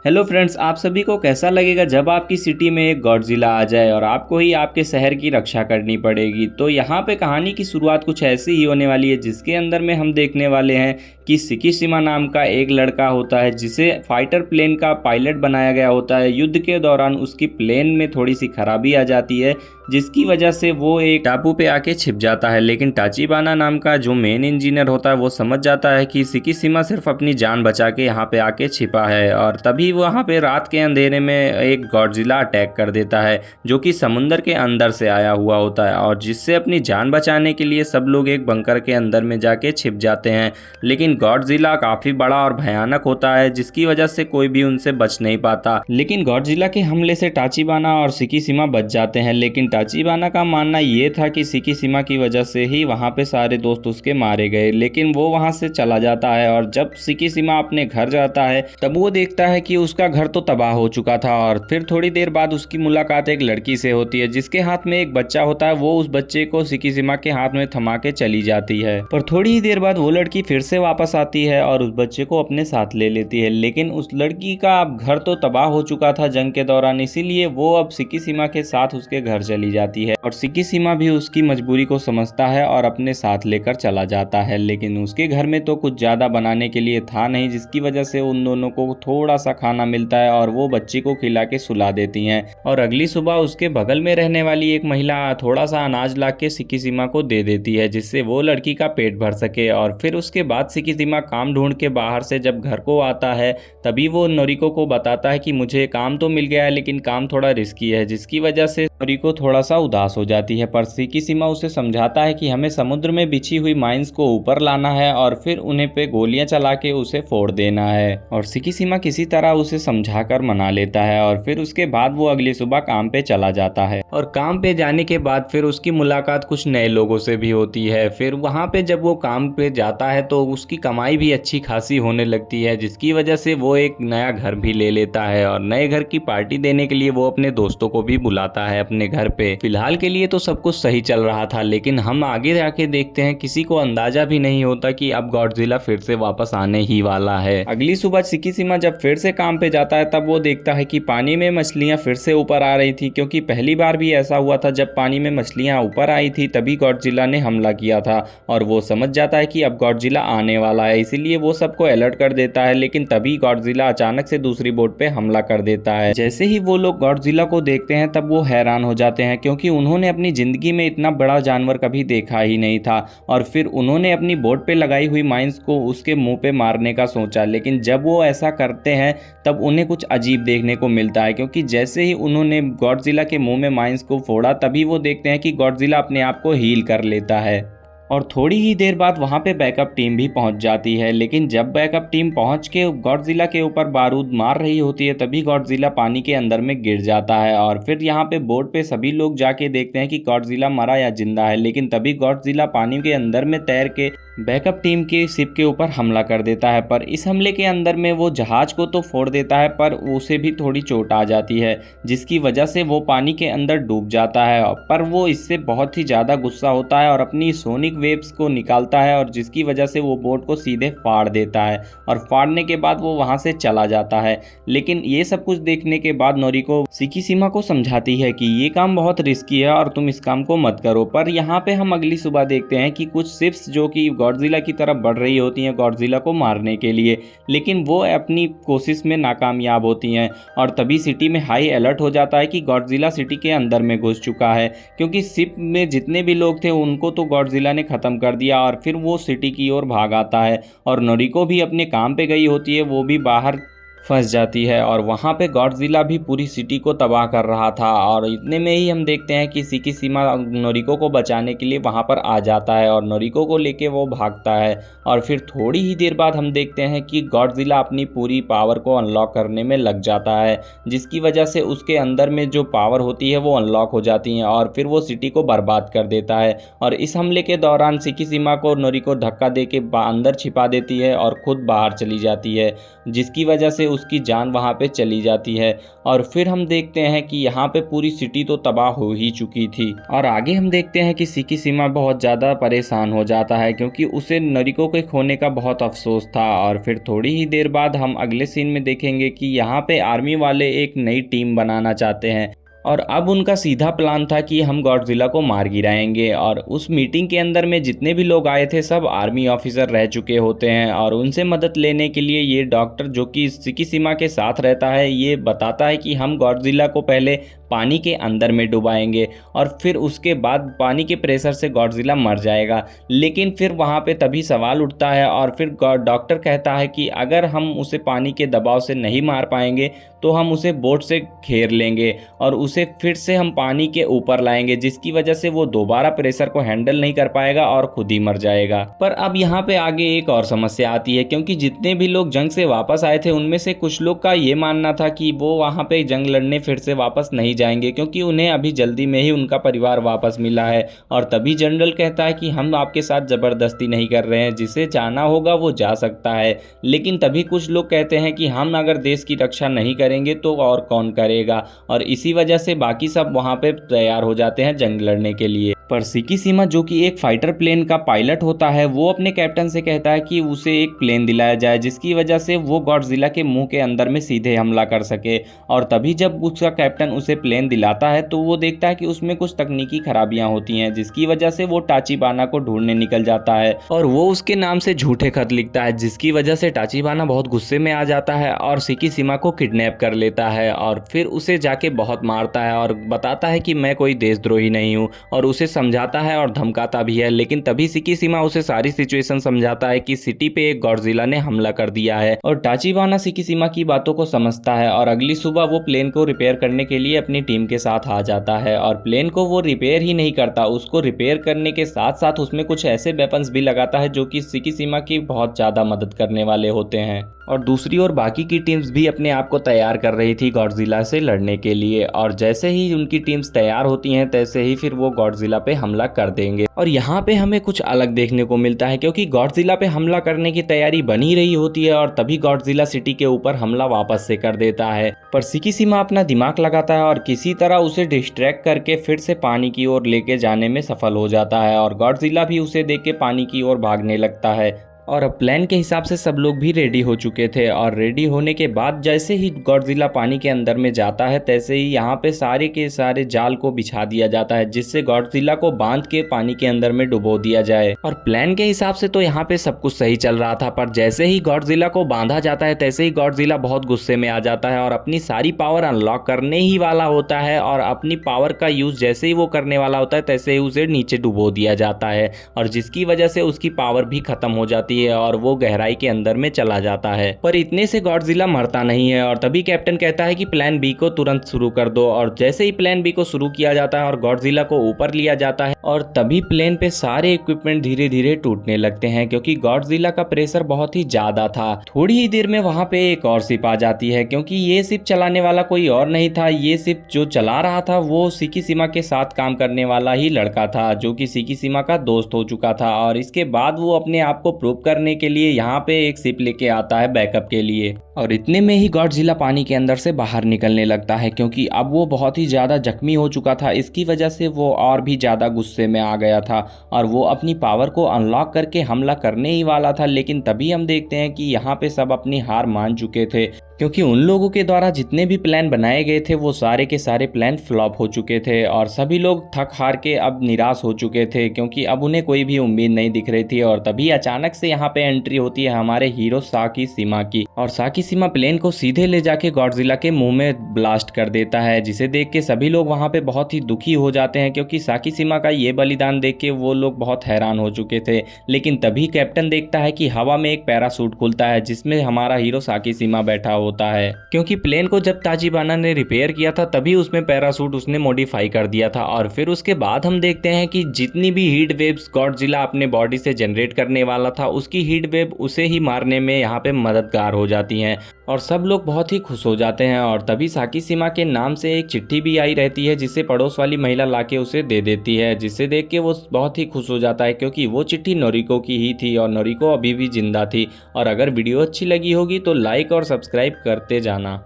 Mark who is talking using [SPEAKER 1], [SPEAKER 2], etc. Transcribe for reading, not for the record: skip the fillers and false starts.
[SPEAKER 1] Hello friends, आप सभी को कैसा लगेगा जब आपकी सिटी में एक गॉडजिला आ जाए और आपको ही आपके शहर की रक्षा करनी पड़ेगी। तो यहाँ पे कहानी की शुरुआत कुछ ऐसी ही होने वाली है, जिसके अंदर में हम देखने वाले हैं कि सिकिशिमा नाम का एक लड़का होता है, जिसे फाइटर प्लेन का पायलट बनाया गया होता है। युद्ध के दौरान उसकी प्लेन में थोड़ी सी खराबी आ जाती है, जिसकी वजह से वो एक टापू पे आके छिप जाता है। लेकिन टाचिबाना नाम का जो मेन इंजीनियर होता है वो समझ जाता है कि सिकिशिमा सिर्फ अपनी जान बचा के यहाँ पे आके छिपा है, और तभी वहाँ पे रात के अंधेरे में एक गॉडजिला अटैक कर देता है, जो कि समुंदर के अंदर से आया हुआ होता है, और जिससे अपनी जान बचाने के लिए सब लोग एक बंकर के अंदर में जाके छिप जाते हैं। लेकिन गॉडजिला काफ़ी बड़ा और भयानक होता है, जिसकी वजह से कोई भी उनसे बच नहीं पाता। लेकिन गॉडजिला के हमले से टाचिबाना और सिकिशिमा बच जाते हैं। लेकिन टाचिबाना का मानना ये था कि सिकिशिमा की वजह से ही वहाँ पे सारे दोस्त उसके मारे गए। लेकिन वो वहाँ से चला जाता है, और जब सिकिशिमा अपने घर जाता है तब वो देखता है कि उसका घर तो तबाह हो चुका था। और फिर थोड़ी देर बाद उसकी मुलाकात एक लड़की से होती है, जिसके हाथ में एक बच्चा होता है। वो उस बच्चे को सिकिशिमा के हाथ में थमा के चली जाती है, पर थोड़ी ही देर बाद वो लड़की फिर से वापस आती है और उस बच्चे को अपने साथ ले लेती है। लेकिन उस लड़की का अब घर तो तबाह हो चुका था जंग के दौरान, इसीलिए वो अब सिकिशिमा के साथ उसके घर चली जाती है, और सिकिशिमा भी उसकी मजबूरी को समझता है और अपने साथ लेकर चला जाता है। लेकिन उसके घर में तो कुछ ज़्यादा बनाने के लिए था नहीं, जिसकी वजह से उन दोनों को थोड़ा सा खाना मिलता है और वो बच्ची को खिला के सुला देती हैं। और अगली सुबह उसके बगल में रहने वाली एक महिला थोड़ा सा अनाज ला के सिकिशिमा को दे देती है, जिससे वो लड़की का पेट भर सके। और फिर उसके बाद सिकिशिमा काम ढूंढ के बाहर से जब घर को आता है, तभी वो नोरिको को बताता है कि मुझे काम तो मिल गया है, लेकिन काम थोड़ा रिस्की है, जिसकी वजह से नोरिको थोड़ा सा उदास हो जाती है। पर सिकिशिमा उसे समझाता है कि हमें समुद्र में बिछी हुई माइंस को ऊपर लाना है और फिर उन्हें पे गोलियां चला के उसे फोड़ देना है। और सिकिशिमा किसी तरह उसे समझाकर मना लेता है, और फिर उसके बाद वो अगली सुबह काम पे चला जाता है। और काम पे जाने के बाद फिर उसकी मुलाकात कुछ नए लोगों से भी होती है। फिर वहाँ पे जब वो काम पे जाता है तो उसकी कमाई भी अच्छी खासी होने लगती है, जिसकी वजह से वो एक नया घर भी ले लेता है, और नए घर की पार्टी देने के लिए वो अपने दोस्तों को भी बुलाता है अपने घर पे। फिलहाल के लिए तो सब कुछ सही चल रहा था, लेकिन हम आगे जाके देखते हैं किसी को अंदाजा भी नहीं होता कि अब गॉडजिला फिर से वापस आने ही वाला है। अगली सुबह सिकिशिमा जब फिर से काम पे जाता है, तब वो देखता है कि पानी में मछलियां फिर से ऊपर आ रही थी, क्योंकि पहली बार भी ऐसा हुआ था जब पानी में मछलियां ऊपर आई थी, तभी गॉडजिला ने हमला किया था। और वो समझ जाता है कि अब गॉडजिला आने वाला है, इसीलिए वो सबको अलर्ट कर देता है। लेकिन तभी गॉडजिला अचानक से दूसरी बोट पे हमला कर देता है। जैसे ही वो लोग गॉडजिला को देखते हैं तब वो हैरान हो जाते हैं, क्योंकि उन्होंने अपनी जिंदगी में इतना बड़ा जानवर कभी देखा ही नहीं था। और फिर उन्होंने अपनी बोट पे लगाई हुई माइंस को उसके मुंह पे मारने का सोचा, लेकिन जब वो ऐसा करते हैं तब उन्हें कुछ अजीब देखने को मिलता है, क्योंकि जैसे ही उन्होंने गॉडजिला के मुंह में माइंस को फोड़ा, तभी वो देखते हैं कि गॉडजिला अपने आप को हील कर लेता है। और थोड़ी ही देर बाद वहाँ पे बैकअप टीम भी पहुँच जाती है। लेकिन जब बैकअप टीम पहुँच के गॉडजिला के ऊपर बारूद मार रही होती है, तभी गॉडजिला पानी के अंदर में गिर जाता है। और फिर यहाँ पे बोट पे सभी लोग जाके देखते हैं कि गॉडजिला मरा या जिंदा है। लेकिन तभी गॉडजिला पानी के अंदर में तैर के बैकअप टीम के शिप के ऊपर हमला कर देता है। पर इस हमले के अंदर में वो जहाज को तो फोड़ देता है, पर उसे भी थोड़ी चोट आ जाती है, जिसकी वजह से वो पानी के अंदर डूब जाता है। पर वो इससे बहुत ही ज़्यादा गुस्सा होता है और अपनी सोनिक वेव्स को निकालता है, और जिसकी वजह से वो बोट को सीधे फाड़ देता है। और फाड़ने के बाद वो वहाँ से चला जाता है। लेकिन ये सब कुछ देखने के बाद नोरिको सिकिशिमा को समझाती है कि ये काम बहुत रिस्की है और तुम इस काम को मत करो। पर यहाँ पे हम अगली सुबह देखते हैं कि कुछ शिप्स जो कि गॉडजिला की तरफ बढ़ रही होती हैं गॉडजिला को मारने के लिए, लेकिन वो अपनी कोशिश में नाकामयाब होती हैं। और तभी सिटी में हाई अलर्ट हो जाता है कि गॉडजिला सिटी के अंदर में घुस चुका है, क्योंकि शिप में जितने भी लोग थे उनको तो गॉडजिला ने ख़त्म कर दिया। और फिर वो सिटी की ओर भाग आता है, और नोरिको भी अपने काम पे गई होती है, वो भी बाहर फंस जाती है। और वहाँ पे गॉडजिला भी पूरी सिटी को तबाह कर रहा था। और इतने में ही हम देखते हैं कि सिकिशिमा नोरिको को बचाने के लिए वहाँ पर आ जाता है, और नोरिको को लेके वो भागता है। और फिर थोड़ी ही देर बाद हम देखते हैं कि गॉडजिला अपनी पूरी पावर को अनलॉक करने में लग जाता है, जिसकी वजह से उसके अंदर में जो पावर होती है वो अनलॉक हो जाती है, और फिर वो सिटी को बर्बाद कर देता है। और इस हमले के दौरान सिकिशिमा को नोरिको धक्का दे के अंदर छिपा देती है और खुद बाहर चली जाती है, जिसकी वजह से उसकी जान वहाँ पे चली जाती है। और फिर हम देखते हैं कि यहाँ पे पूरी सिटी तो तबाह हो ही चुकी थी। और आगे हम देखते हैं कि सिकिशिमा बहुत ज़्यादा परेशान हो जाता है क्योंकि उसे नरिको के खोने का बहुत अफसोस था। और फिर थोड़ी ही देर बाद हम अगले सीन में देखेंगे कि यहाँ पे आर्मी वाले एक नई टीम बनाना चाहते हैं और अब उनका सीधा प्लान था कि हम गॉडजिला को मार गिराएंगे। और उस मीटिंग के अंदर में जितने भी लोग आए थे सब आर्मी ऑफिसर रह चुके होते हैं और उनसे मदद लेने के लिए ये डॉक्टर जो कि सिकिशिमा के साथ रहता है ये बताता है कि हम गॉडजिला को पहले पानी के अंदर में डुबाएंगे और फिर उसके बाद पानी के प्रेशर से गॉडजिला मर जाएगा। लेकिन फिर वहाँ पे तभी सवाल उठता है और फिर डॉक्टर कहता है कि अगर हम उसे पानी के दबाव से नहीं मार पाएंगे तो हम उसे बोट से घेर लेंगे और उसे फिर से हम पानी के ऊपर लाएंगे, जिसकी वजह से वो दोबारा प्रेशर को हैंडल नहीं कर पाएगा और खुद ही मर जाएगा। पर अब यहाँ पे आगे एक और समस्या आती है क्योंकि जितने भी लोग जंग से वापस आए थे उनमें से कुछ लोग का ये मानना था कि वो वहाँ पे जंग लड़ने फिर से वापस नहीं जाएंगे क्योंकि उन्हें अभी जल्दी में ही उनका परिवार वापस मिला है। और तभी जनरल कहता है कि हम आपके साथ ज़बरदस्ती नहीं कर रहे हैं, जिसे जाना होगा वो जा सकता है। लेकिन तभी कुछ लोग कहते हैं कि हम अगर देश की रक्षा नहीं करेंगे तो और कौन करेगा, और इसी वजह से बाकी सब वहाँ पे तैयार हो जाते हैं जंग लड़ने के लिए। पर सिकिशिमा जो कि एक फाइटर प्लेन का पायलट होता है वो अपने कैप्टन से कहता है कि उसे एक प्लेन दिलाया जाए जिसकी वजह से वो गॉडजिला के मुंह के अंदर में सीधे हमला कर सके। और तभी जब उसका कैप्टन उसे प्लेन दिलाता है तो वो देखता है कि उसमें कुछ तकनीकी खराबियां होती हैं, जिसकी वजह से वो टाचिबाना को ढूंढने निकल जाता है और वो उसके नाम से झूठे खत लिखता है, जिसकी वजह से टाचिबाना बहुत गुस्से में आ जाता है और सिकिशिमा को किडनैप कर लेता है और फिर उसे जाके बहुत मारता है और बताता है कि मैं कोई देशद्रोही नहीं हूँ और उसे समझाता है और धमकाता भी है। लेकिन तभी सिकिशिमा उसे सारी सिचुएशन समझाता है कि सिटी पे एक गॉडजिला ने हमला कर दिया है और टाचिबाना सिकिशिमा की बातों को समझता है और अगली सुबह वो प्लेन को रिपेयर करने के लिए अपनी टीम के साथ आ जाता है। और प्लेन को वो रिपेयर ही नहीं करता, उसको रिपेयर करने के साथ साथ उसमें कुछ ऐसे वेपन्स भी लगाता है जो कि सिकिशिमा की बहुत ज़्यादा मदद करने वाले होते हैं। और दूसरी ओर बाकी की टीम्स भी अपने आप को तैयार कर रही थी गॉडजिला से लड़ने के लिए और जैसे ही उनकी टीम्स तैयार होती हैं तैसे ही फिर वो गॉडजिला पे हमला कर देंगे। और यहाँ पे हमें कुछ अलग देखने को मिलता है क्योंकि गॉडजिला पे हमला करने की तैयारी बनी रही होती है और तभी गॉडजिला सिटी के ऊपर हमला वापस से कर देता है। पर सिकिशिमा अपना दिमाग लगाता है और किसी तरह उसे डिस्ट्रैक्ट करके फिर से पानी की ओर लेके जाने में सफल हो जाता है और गॉडजिला भी उसे देख के पानी की ओर भागने लगता है। और अब प्लान के हिसाब से सब लोग भी रेडी हो चुके थे और रेडी होने के बाद जैसे ही गॉडजिला पानी के अंदर में जाता है तैसे ही यहाँ पे सारे के सारे जाल को बिछा दिया जाता है जिससे गॉडजिला को बांध के पानी के अंदर में डुबो दिया जाए। और प्लान के हिसाब से तो यहाँ पे सब कुछ सही चल रहा था, पर जैसे ही गॉडजिला को बांधा जाता है तैसे ही गॉडजिला बहुत गुस्से में आ जाता है और अपनी सारी पावर अनलॉक करने ही वाला होता है और अपनी पावर का यूज जैसे ही वो करने वाला होता है तैसे ही उसे नीचे डुबो दिया जाता है और जिसकी वजह से उसकी पावर भी खत्म हो जाती है और वो गहराई के अंदर में चला जाता है। पर इतने से गॉडजिला मरता नहीं है और तभी कैप्टन कहता है कि प्लान बी को तुरंत शुरू कर दो और जैसे ही प्लान बी को शुरू किया जाता है और गॉडजिला को ऊपर लिया जाता है और तभी प्लेन पे सारे इक्विपमेंट धीरे धीरे टूटने लगते हैं क्योंकि गॉडजिला का प्रेशर बहुत ही ज्यादा था। थोड़ी ही देर में वहां पे एक और शिप आ जाती है क्योंकि ये शिप चलाने वाला कोई और नहीं था, ये शिप जो चला रहा था वो सिकिशिमा के साथ काम करने वाला ही लड़का था जो कि सिकिशिमा का दोस्त हो चुका था। और इसके बाद वो अपने आप को प्रूव करने के लिए यहाँ पे एक शिप लेके आता है बैकअप के लिए और इतने में ही गॉडजिला पानी के अंदर से बाहर निकलने लगता है क्योंकि अब वो बहुत ही ज़्यादा जख्मी हो चुका था। इसकी वजह से वो और भी ज़्यादा गुस्से में आ गया था और वो अपनी पावर को अनलॉक करके हमला करने ही वाला था। लेकिन तभी हम देखते हैं कि यहाँ पे सब अपनी हार मान चुके थे क्योंकि उन लोगों के द्वारा जितने भी प्लान बनाए गए थे वो सारे के सारे प्लान फ्लॉप हो चुके थे और सभी लोग थक हार के अब निराश हो चुके थे क्योंकि अब उन्हें कोई भी उम्मीद नहीं दिख रही थी। और तभी अचानक से यहाँ पे एंट्री होती है हमारे हीरो साकिशिमा की और साकिशिमा प्लेन को सीधे ले जाके गॉडजिला के मुंह में ब्लास्ट कर देता है, जिसे देख के सभी लोग वहाँ पे बहुत ही दुखी हो जाते हैं क्योंकि साकिशिमा का ये बलिदान देख के वो लोग बहुत हैरान हो चुके थे। लेकिन तभी कैप्टन देखता है कि हवा में एक पैरासूट खुलता है जिसमें हमारा हीरो साकिशिमा बैठा होता है क्योंकि प्लेन को जब टाचिबाना ने रिपेयर किया था तभी उसमें पैरासूट उसने मॉडिफाई कर दिया था। और फिर उसके बाद हम देखते हैं कि जितनी भी हीट वेव्स गॉडजिला अपने बॉडी से जनरेट करने वाला था उसकी हीट वेव उसे ही मारने में यहाँ पे मददगार हो जाती हैं हैं और सब लोग बहुत ही खुश हो जाते हैं। और तभी साकीशिमा के नाम से एक चिट्ठी भी आई रहती है जिसे पड़ोस वाली महिला लाके उसे दे देती है, जिसे देख के वो बहुत ही खुश हो जाता है क्योंकि वो चिट्ठी नोरिको की ही थी और नोरिको अभी भी जिंदा थी। और अगर वीडियो अच्छी लगी होगी तो लाइक और सब्सक्राइब करते जाना।